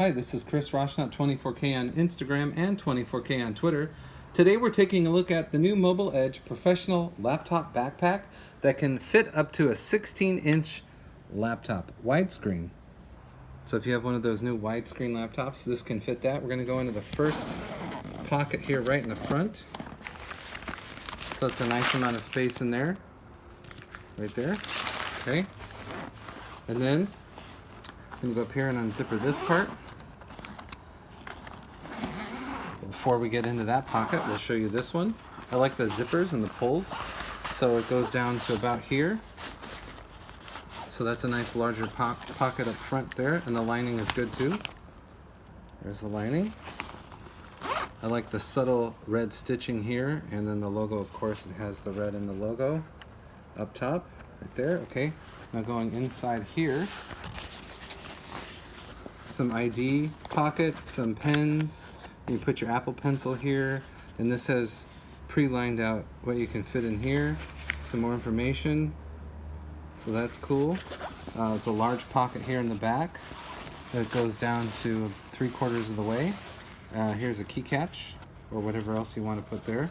Hi, this is Chris Roshnot, 24K on Instagram and 24K on Twitter. Today we're taking a look at the new Mobile Edge professional laptop backpack that can fit up to a 16-inch laptop widescreen. So if you have one of those new widescreen laptops, this can fit that. We're going to go into the first pocket here right in the front. So it's a nice amount of space in there. Right there. Okay. And then I'm going to go up here and unzipper this part. Before we get into that pocket, we'll show you this one. I like the zippers and the pulls. So it goes down to about here. So that's a nice larger pocket up front there, and the lining is good too. There's the lining. I like the subtle red stitching here, and then the logo, of course, it has the red in the logo up top, right there. Okay, now going inside here, some ID pocket, some pens. You put your Apple Pencil here, and this has pre-lined out what you can fit in here. Some more information, so that's cool. It's a large pocket here in the back that goes down to 3/4 of the way. Here's a key catch, or whatever else you want to put there.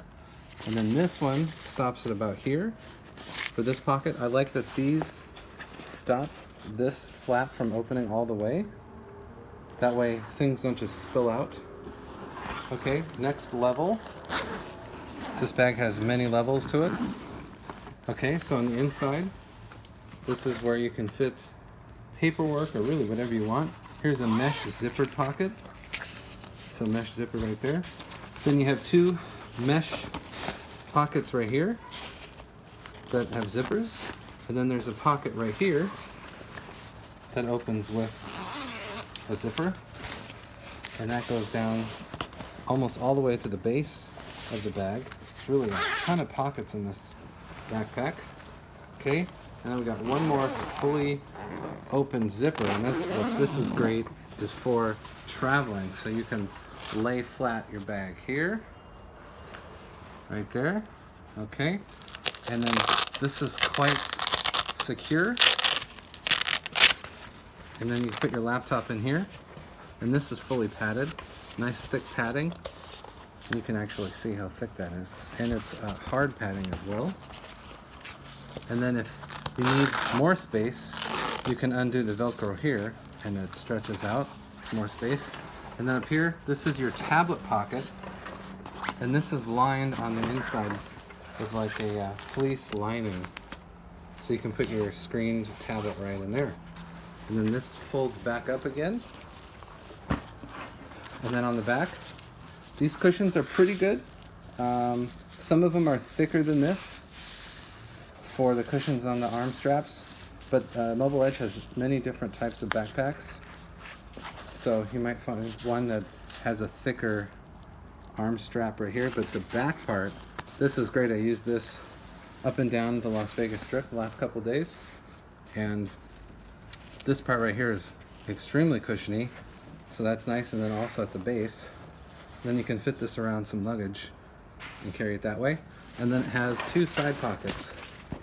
And then this one stops at about here. For this pocket, I like that these stop this flap from opening all the way. That way things don't just spill out. Okay, next level. This bag has many levels to it. Okay, so on the inside, this is where you can fit paperwork or really whatever you want. Here's a mesh zippered pocket. So mesh zipper right there. Then you have two mesh pockets right here that have zippers. And then there's a pocket right here that opens with a zipper. And that goes down almost all the way to the base of the bag. It's really a ton of pockets in this backpack. Okay, and then we got one more fully open zipper, and that's what this is great is for traveling. So you can lay flat your bag here, right there. Okay, and then this is quite secure. And then you put your laptop in here, and this is fully padded. Nice thick padding. You can actually see how thick that is. And it's hard padding as well. And then if you need more space, you can undo the Velcro here, and it stretches out more space. And then up here, this is your tablet pocket. And this is lined on the inside with like a fleece lining. So you can put your screened tablet right in there. And then this folds back up again. And then on the back, these cushions are pretty good. Some of them are thicker than this for the cushions on the arm straps, but Mobile Edge has many different types of backpacks. So you might find one that has a thicker arm strap right here, but the back part, this is great. I used this up and down the Las Vegas Strip the last couple days, and this part right here is extremely cushiony. So that's nice, and then also at the base. Then you can fit this around some luggage and carry it that way. And then it has two side pockets.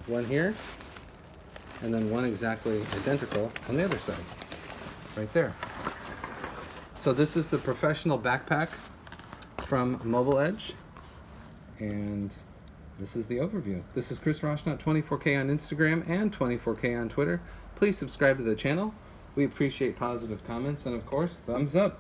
One here, and then one exactly identical on the other side. Right there. So this is the professional backpack from Mobile Edge. And this is the overview. This is Chris Roshnot, 24K on Instagram and 24K on Twitter. Please subscribe to the channel. We appreciate positive comments, and of course, thumbs up.